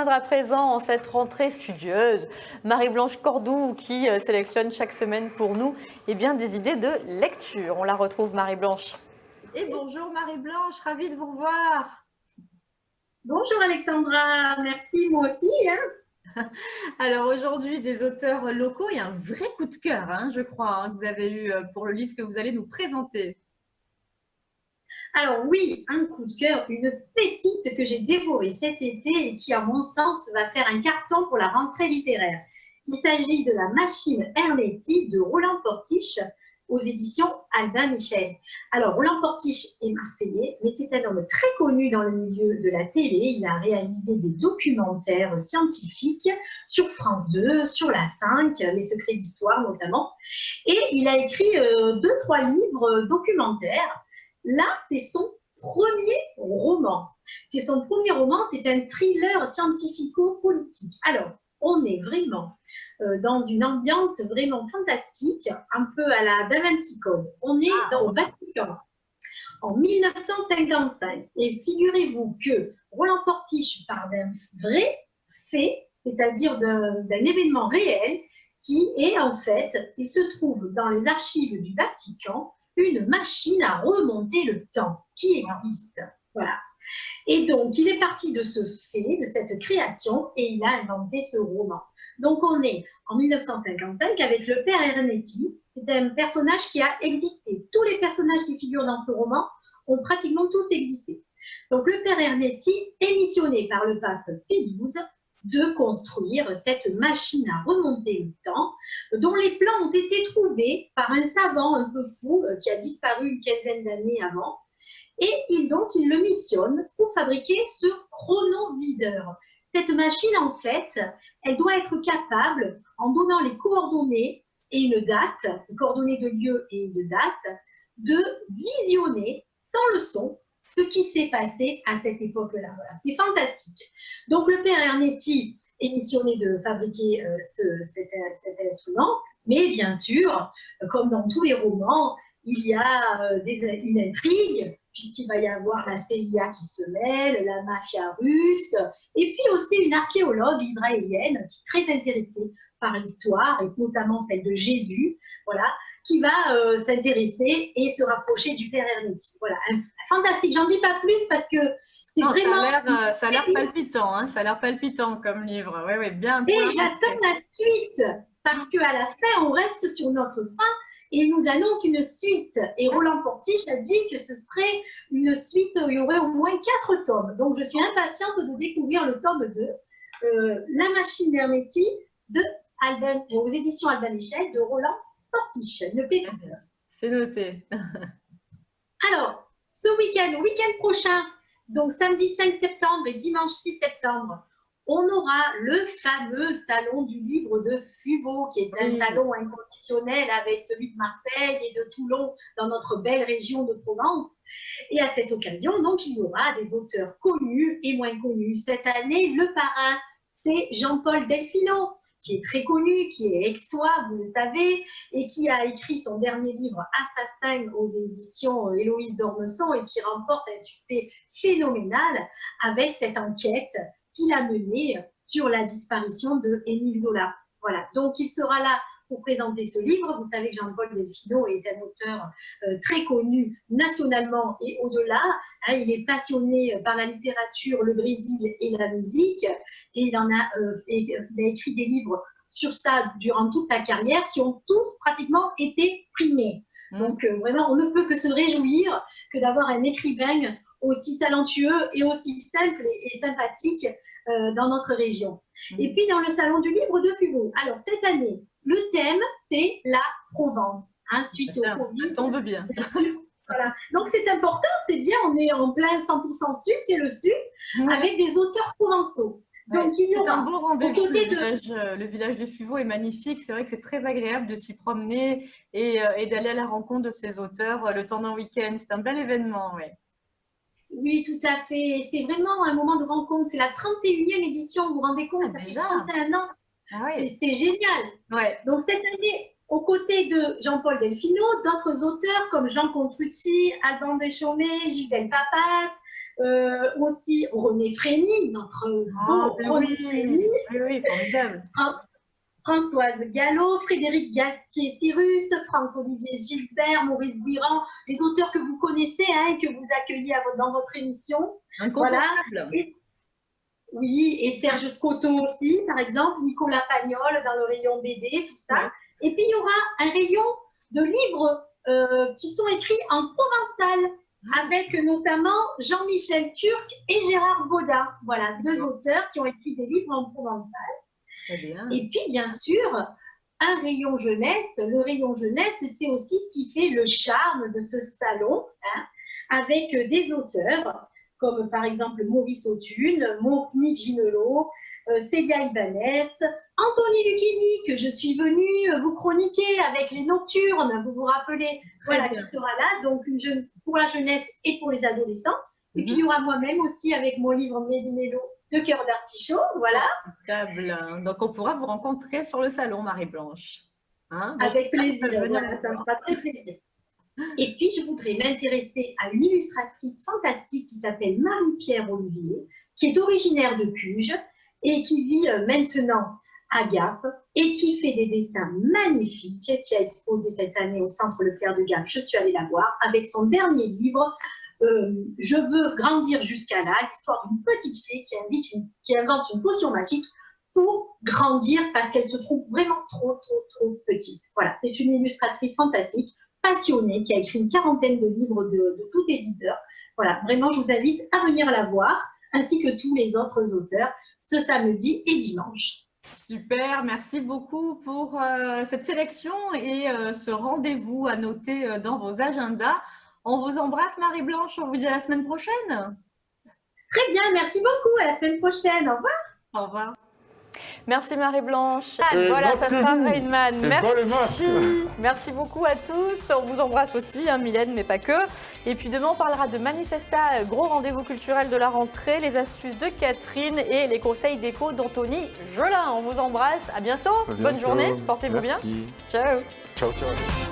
rejoindre à présent en cette rentrée studieuse Marie-Blanche Cordoue qui sélectionne chaque semaine pour nous des idées de lecture. On la retrouve Marie-Blanche. Et bonjour Marie-Blanche, ravie de vous revoir. Bonjour Alexandra, merci, moi aussi. Alors aujourd'hui, des auteurs locaux et un vrai coup de cœur, je crois, que vous avez eu pour le livre que vous allez nous présenter. Alors oui, un coup de cœur, une pépite que j'ai dévorée cet été et qui, à mon sens, va faire un carton pour la rentrée littéraire. Il s'agit de La Machine Ernetti de Roland Portiche aux éditions Albin Michel. Alors, Roland Portiche est marseillais, mais c'est un homme très connu dans le milieu de la télé. Il a réalisé des documentaires scientifiques sur France 2, sur la 5, Les Secrets d'Histoire notamment. Et il a écrit 2-3 livres documentaires. Là, c'est son premier roman. C'est son premier roman, c'est un thriller scientifico-politique. Alors, on est vraiment dans une ambiance vraiment fantastique, un peu à la Da Vinci Code. On est au Vatican, en 1955. Et figurez-vous que Roland Portiche part d'un vrai fait, c'est-à-dire d'un événement réel, qui est en fait, il se trouve dans les archives du Vatican, une machine à remonter le temps qui existe. Voilà. Et donc, il est parti de ce fait, de cette création, et il a inventé ce roman. Donc, on est en 1955 avec le père Ernetti. C'est un personnage qui a existé. Tous les personnages qui figurent dans ce roman ont pratiquement tous existé. Donc, le père Ernetti est missionné par le pape Pie XII de construire cette machine à remonter le temps, dont les plans ont été trouvés par un savant un peu fou qui a disparu une quinzaine d'années avant. Et il le missionne pour fabriquer ce chronoviseur. Cette machine, en fait, elle doit être capable, en donnant les coordonnées et une date, les coordonnées de lieu et une date, de visionner sans le son ce qui s'est passé à cette époque-là. Voilà, c'est fantastique. Donc, le père Ernetti est missionné de fabriquer cet instrument, mais bien sûr, comme dans tous les romans, il y a une intrigue, puisqu'il va y avoir la CIA qui se mêle, la mafia russe, et puis aussi une archéologue israélienne qui est très intéressée par l'histoire, et notamment celle de Jésus, voilà, qui va s'intéresser et se rapprocher du père Ernetti. Voilà, fantastique. J'en dis pas plus parce que c'est vraiment... Ça a l'air palpitant, ça a l'air palpitant comme livre. Oui, bien. Et j'attends la suite, parce qu'à la fin, on reste sur notre fin. Et il nous annonce une suite. Et Roland Portiche a dit que ce serait une suite, il y aurait au moins 4 tomes. Donc, je suis impatiente de découvrir le tome 2, La Machine Ernetti, aux éditions Albin Michel, de Roland Portiche. C'est noté. Alors, ce week-end prochain, donc samedi 5 septembre et dimanche 6 septembre, on aura le fameux salon du livre de Fuveau, qui est un salon inconditionnel avec celui de Marseille et de Toulon dans notre belle région de Provence. Et à cette occasion, donc, il y aura des auteurs connus et moins connus. Cette année, le parrain, c'est Jean-Paul Delfino, qui est très connu, qui est aixois, vous le savez, et qui a écrit son dernier livre Assassin aux éditions Héloïse d'Ormesson et qui remporte un succès phénoménal avec cette enquête qu'il a menée sur la disparition de Émile Zola. Voilà, donc il sera là pour présenter ce livre. Vous savez que Jean-Paul Delfino est un auteur très connu nationalement et au-delà. Il est passionné par la littérature, le Brésil et la musique. Et il a écrit des livres sur ça durant toute sa carrière qui ont tous pratiquement été primés. Donc vraiment, on ne peut que se réjouir que d'avoir un écrivain aussi talentueux et aussi simple et sympathique dans notre région. Et puis dans le salon du livre de Fuveau. Alors cette année, le thème c'est la Provence, suite au Covid. Ça tombe bien. Voilà. Donc c'est important, c'est bien, on est en plein 100% sud, c'est le sud, avec des auteurs provençaux. Donc il y aura un beau rendez-vous. Le village de Fuveau est magnifique. C'est vrai que c'est très agréable de s'y promener et d'aller à la rencontre de ces auteurs le temps d'un week-end. C'est un bel événement, oui. Oui, tout à fait. C'est vraiment un moment de rencontre. C'est la 31e édition, vous vous rendez compte, ça déjà fait 31 ans. C'est génial. Ouais. Donc cette année, aux côtés de Jean-Paul Delfino, d'autres auteurs comme Jean Contrucci, Alban Deschaumet, Gilles Papas, aussi René Frény, notre beau René Frény. Oui, formidable. Françoise Gallo, Frédéric Gasquet-Cyrus, France-Olivier Gisbert, Maurice Biran, les auteurs que vous connaissez et que vous accueillez dans votre émission. Incontournable. Voilà. Oui, et Serge Scotto aussi, par exemple, Nicolas Pagnol dans le rayon BD, tout ça. Ouais. Et puis, il y aura un rayon de livres qui sont écrits en provençal, avec notamment Jean-Michel Turc et Gérard Baudin. Voilà, deux auteurs qui ont écrit des livres en provençal. Et puis, bien sûr, un rayon jeunesse. Le rayon jeunesse, c'est aussi ce qui fait le charme de ce salon, avec des auteurs comme par exemple Maurice Autune, Monique Ginelot, Célia Ibanez, Anthony Lucchini, que je suis venue vous chroniquer avec les Nocturnes, vous vous rappelez, voilà, qui sera là, donc pour la jeunesse et pour les adolescents. Et puis il y aura moi-même aussi avec mon livre Méli-Mélo de cœur d'artichaut, voilà. Donc on pourra vous rencontrer sur le salon, Marie-Blanche. Avec plaisir, voilà, ça me fera très plaisir. Et puis, je voudrais m'intéresser à une illustratrice fantastique qui s'appelle Marie-Pierre Olivier, qui est originaire de Cuges et qui vit maintenant à Gap et qui fait des dessins magnifiques, qui a exposé cette année au Centre Leclerc de Gap. Je suis allée la voir avec son dernier livre, Je veux grandir jusqu'à là, l'histoire d'une petite fille qui invente une potion magique pour grandir parce qu'elle se trouve vraiment trop petite. Voilà, c'est une illustratrice fantastique, passionnée, qui a écrit une quarantaine de livres de tout éditeur. Voilà, vraiment, je vous invite à venir la voir, ainsi que tous les autres auteurs, ce samedi et dimanche. Super, merci beaucoup pour cette sélection et ce rendez-vous à noter dans vos agendas. On vous embrasse, Marie-Blanche, on vous dit à la semaine prochaine. Très bien, merci beaucoup, à la semaine prochaine, au revoir. Au revoir. Merci Marie-Blanche. Voilà, ça sera Rainman. Merci. Merci beaucoup à tous. On vous embrasse aussi, Mylène, mais pas que. Et puis demain, on parlera de Manifesta, gros rendez-vous culturel de la rentrée, les astuces de Catherine et les conseils déco d'Anthony Jolin. On vous embrasse. À bientôt. Bonne journée. Portez-vous bien. Ciao. Ciao, ciao.